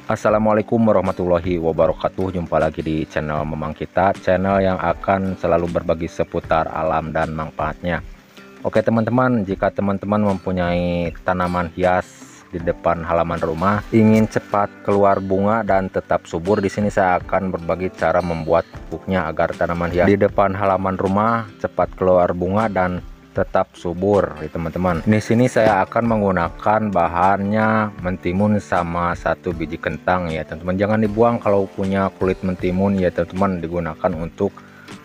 Assalamualaikum warahmatullahi wabarakatuh. Jumpa lagi di channel Memang Kita, channel yang akan selalu berbagi seputar alam dan manfaatnya. Oke teman-teman, jika teman-teman mempunyai tanaman hias di depan halaman rumah, ingin cepat keluar bunga dan tetap subur, di sini saya akan berbagi cara membuat pupuknya agar tanaman hias di depan halaman rumah cepat keluar bunga dan tetap subur ya teman-teman. Di sini saya akan menggunakan bahannya mentimun sama 1 biji kentang ya teman-teman. Jangan dibuang kalau punya kulit mentimun ya teman-teman, digunakan untuk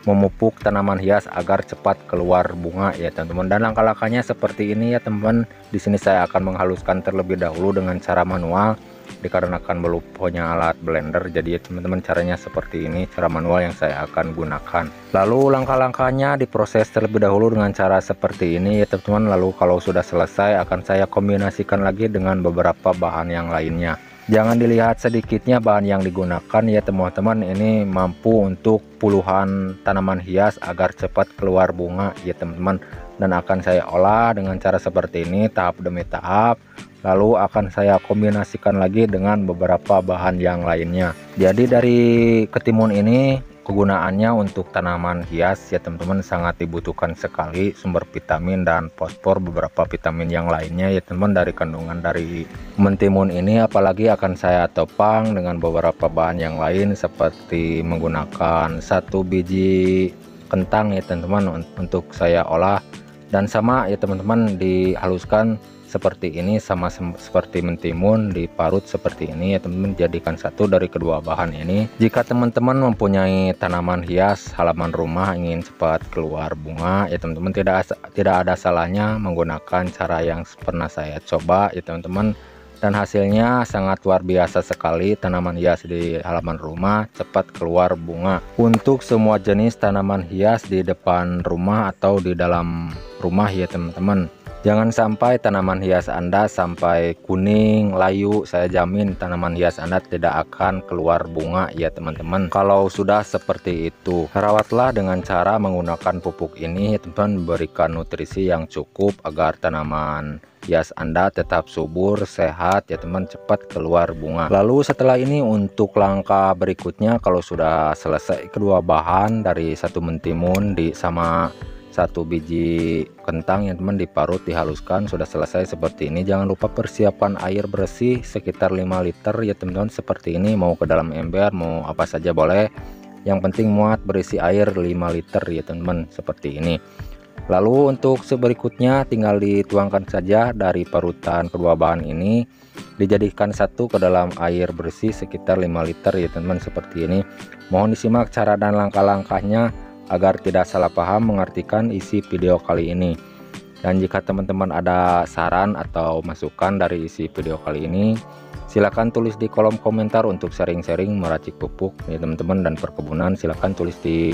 memupuk tanaman hias agar cepat keluar bunga ya teman-teman. Dan langkah-langkahnya seperti ini ya teman-teman. Di sini saya akan menghaluskan terlebih dahulu dengan cara manual, dikarenakan belum punya alat blender. Jadi teman-teman, caranya seperti ini, cara manual yang saya akan gunakan. Lalu langkah-langkahnya diproses terlebih dahulu dengan cara seperti ini ya teman-teman. Lalu kalau sudah selesai akan saya kombinasikan lagi dengan beberapa bahan yang lainnya. Jangan dilihat sedikitnya bahan yang digunakan ya teman-teman, ini mampu untuk puluhan tanaman hias agar cepat keluar bunga ya teman-teman. Dan akan saya olah dengan cara seperti ini tahap demi tahap. Lalu akan saya kombinasikan lagi dengan beberapa bahan yang lainnya. Jadi dari ketimun ini kegunaannya untuk tanaman hias ya teman-teman, sangat dibutuhkan sekali sumber vitamin dan fosfor, beberapa vitamin yang lainnya ya teman-teman dari kandungan dari mentimun ini. Apalagi akan saya topang dengan beberapa bahan yang lain seperti menggunakan 1 biji kentang ya teman-teman untuk saya olah, dan sama ya teman-teman dihaluskan seperti ini, sama seperti mentimun diparut seperti ini ya teman-teman, jadikan satu dari kedua bahan ini. Jika teman-teman mempunyai tanaman hias halaman rumah ingin cepat keluar bunga ya teman-teman, tidak ada salahnya menggunakan cara yang pernah saya coba ya teman-teman, dan hasilnya sangat luar biasa sekali. Tanaman hias di halaman rumah cepat keluar bunga. Untuk semua jenis tanaman hias di depan rumah atau di dalam rumah ya teman-teman, jangan sampai tanaman hias Anda sampai kuning, layu. Saya jamin tanaman hias Anda tidak akan keluar bunga ya teman-teman kalau sudah seperti itu. Rawatlah dengan cara menggunakan pupuk ini ya teman-teman, berikan nutrisi yang cukup agar tanaman hias Anda tetap subur, sehat ya teman, cepat keluar bunga. Lalu setelah ini untuk langkah berikutnya, kalau sudah selesai kedua bahan dari 1 mentimun sama 1 biji kentang yang teman diparut dihaluskan, sudah selesai seperti ini. Jangan lupa persiapan air bersih sekitar 5 liter ya teman-teman, seperti ini, mau ke dalam ember mau apa saja boleh, yang penting muat berisi air 5 liter ya teman-teman, seperti ini. Lalu untuk berikutnya tinggal dituangkan saja dari parutan kedua bahan ini, dijadikan satu ke dalam air bersih sekitar 5 liter ya teman-teman, seperti ini. Mohon disimak cara dan langkah-langkahnya agar tidak salah paham mengartikan isi video kali ini. Dan jika teman-teman ada saran atau masukan dari isi video kali ini, silahkan tulis di kolom komentar. Untuk sharing-sharing meracik pupuk ya teman-teman dan perkebunan, silahkan tulis di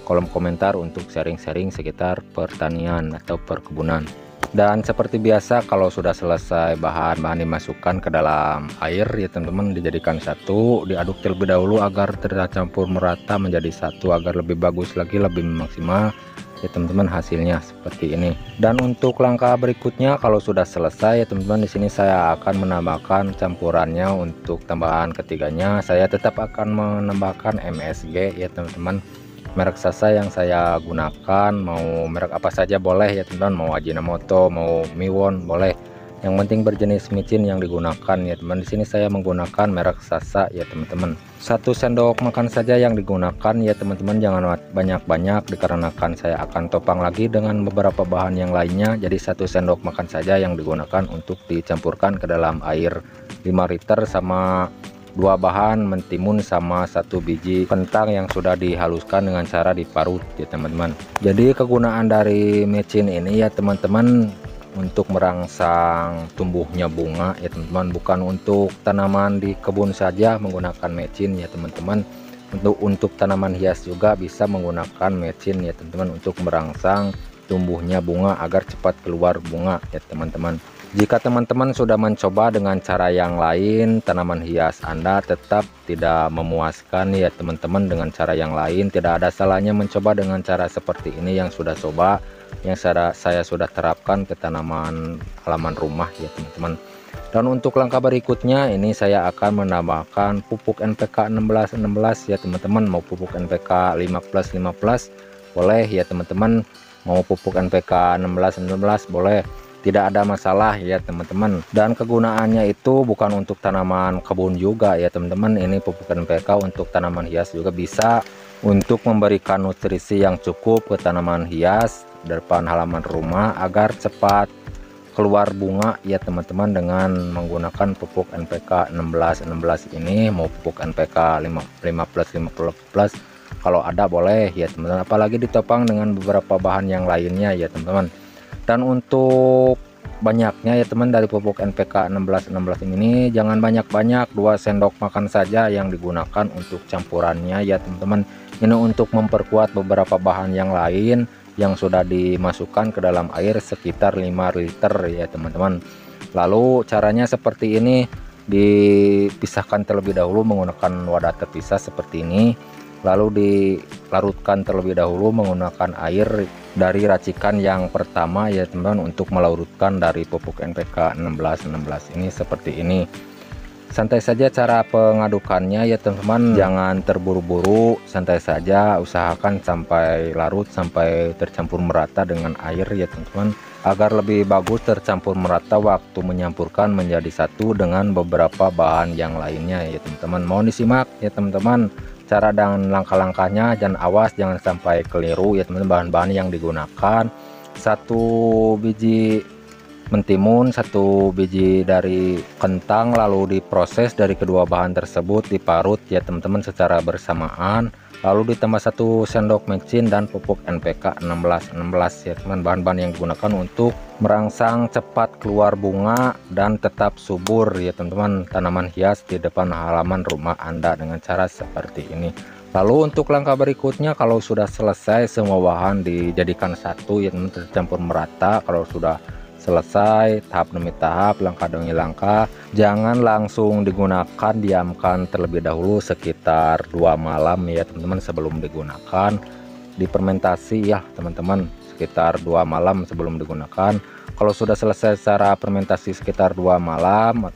kolom komentar untuk sharing-sharing sekitar pertanian atau perkebunan. Dan seperti biasa, kalau sudah selesai bahan-bahan dimasukkan ke dalam air ya teman-teman, dijadikan satu, diaduk terlebih dahulu agar tercampur merata menjadi satu, agar lebih bagus lagi, lebih maksimal ya teman-teman hasilnya seperti ini. Dan untuk langkah berikutnya kalau sudah selesai ya teman-teman, di sini saya akan menambahkan campurannya. Untuk tambahan ketiganya saya tetap akan menambahkan MSG ya teman-teman. Merek Sasa yang saya gunakan, mau merek apa saja boleh ya teman-teman, mau Ajinomoto, mau Miwon boleh, yang penting berjenis micin yang digunakan ya teman. Di sini saya menggunakan merek Sasa ya teman-teman. 1 sendok makan saja yang digunakan ya teman-teman, jangan banyak-banyak dikarenakan saya akan topang lagi dengan beberapa bahan yang lainnya. Jadi 1 sendok makan saja yang digunakan untuk dicampurkan ke dalam air 5 liter sama 2 bahan mentimun sama 1 biji kentang yang sudah dihaluskan dengan cara diparut ya teman-teman. Jadi kegunaan dari micin ini ya teman-teman untuk merangsang tumbuhnya bunga ya teman-teman, bukan untuk tanaman di kebun saja menggunakan micin ya teman-teman. Untuk tanaman hias juga bisa menggunakan micin ya teman-teman, untuk merangsang tumbuhnya bunga agar cepat keluar bunga ya teman-teman. Jika teman-teman sudah mencoba dengan cara yang lain, tanaman hias Anda tetap tidak memuaskan ya teman-teman dengan cara yang lain, tidak ada salahnya mencoba dengan cara seperti ini yang sudah coba, yang saya sudah terapkan ke tanaman halaman rumah ya teman-teman. Dan untuk langkah berikutnya ini saya akan menambahkan pupuk NPK 16-16 ya teman-teman. Mau pupuk NPK 15-15 boleh ya teman-teman, mau pupuk NPK 16-16 boleh, tidak ada masalah ya teman-teman. Dan kegunaannya itu bukan untuk tanaman kebun juga ya teman-teman, ini pupuk NPK untuk tanaman hias juga bisa, untuk memberikan nutrisi yang cukup ke tanaman hias depan halaman rumah agar cepat keluar bunga ya teman-teman, dengan menggunakan pupuk NPK 16-16 ini. Mau pupuk NPK 15-15 kalau ada boleh ya teman-teman, apalagi ditopang dengan beberapa bahan yang lainnya ya teman-teman. Dan untuk banyaknya ya teman, dari pupuk NPK 16-16 ini jangan banyak-banyak, 2 sendok makan saja yang digunakan untuk campurannya ya teman-teman. Ini untuk memperkuat beberapa bahan yang lain yang sudah dimasukkan ke dalam air sekitar 5 liter ya teman-teman. Lalu caranya seperti ini, dipisahkan terlebih dahulu menggunakan wadah terpisah seperti ini, lalu dilarutkan terlebih dahulu menggunakan air dari racikan yang pertama ya teman-teman, untuk melarutkan dari pupuk NPK 16-16 ini seperti ini. Santai saja cara pengadukannya ya teman-teman, jangan terburu-buru, santai saja, usahakan sampai larut, sampai tercampur merata dengan air ya teman-teman, agar lebih bagus tercampur merata waktu menyampurkan menjadi satu dengan beberapa bahan yang lainnya ya teman-teman. Mohon disimak ya teman-teman cara dan langkah-langkahnya, dan awas jangan sampai keliru ya teman-teman. Bahan-bahan yang digunakan: 1 biji mentimun, 1 biji dari kentang, lalu diproses dari kedua bahan tersebut, diparut ya teman-teman secara bersamaan, lalu ditambah 1 sendok micin dan pupuk NPK 16-16 ya teman. Bahan-bahan yang digunakan untuk merangsang cepat keluar bunga dan tetap subur ya teman-teman tanaman hias di depan halaman rumah Anda dengan cara seperti ini. Lalu untuk langkah berikutnya, kalau sudah selesai semua bahan dijadikan satu ya teman, tercampur merata, kalau sudah selesai tahap demi tahap, langkah demi langkah, jangan langsung digunakan, diamkan terlebih dahulu sekitar 2 malam ya teman-teman sebelum digunakan. Difermentasi ya teman-teman sekitar 2 malam sebelum digunakan. Kalau sudah selesai secara fermentasi sekitar 2 malam,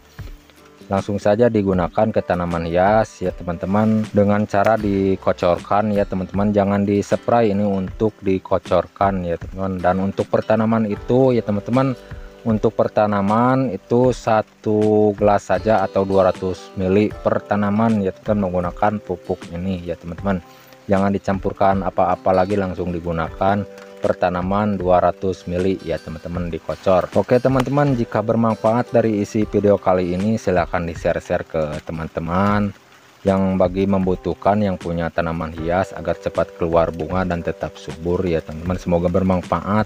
langsung saja digunakan ke tanaman hias ya teman-teman, dengan cara dikocorkan ya teman-teman, jangan dispray, ini untuk dikocorkan ya teman-teman. Dan untuk pertanaman itu ya teman-teman, untuk pertanaman itu 1 gelas saja atau 200 ml per tanaman ya teman-teman, menggunakan pupuk ini ya teman-teman. Jangan dicampurkan apa-apa lagi, langsung digunakan pertanaman 200 ml ya teman-teman, dikocor. Oke teman-teman, jika bermanfaat dari isi video kali ini, silahkan di share-share ke teman-teman yang bagi membutuhkan, yang punya tanaman hias agar cepat keluar bunga dan tetap subur ya teman-teman. Semoga bermanfaat,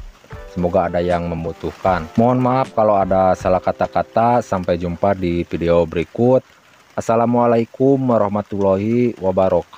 semoga ada yang membutuhkan. Mohon maaf kalau ada salah kata-kata. Sampai jumpa di video berikut. Assalamualaikum warahmatullahi wabarakatuh.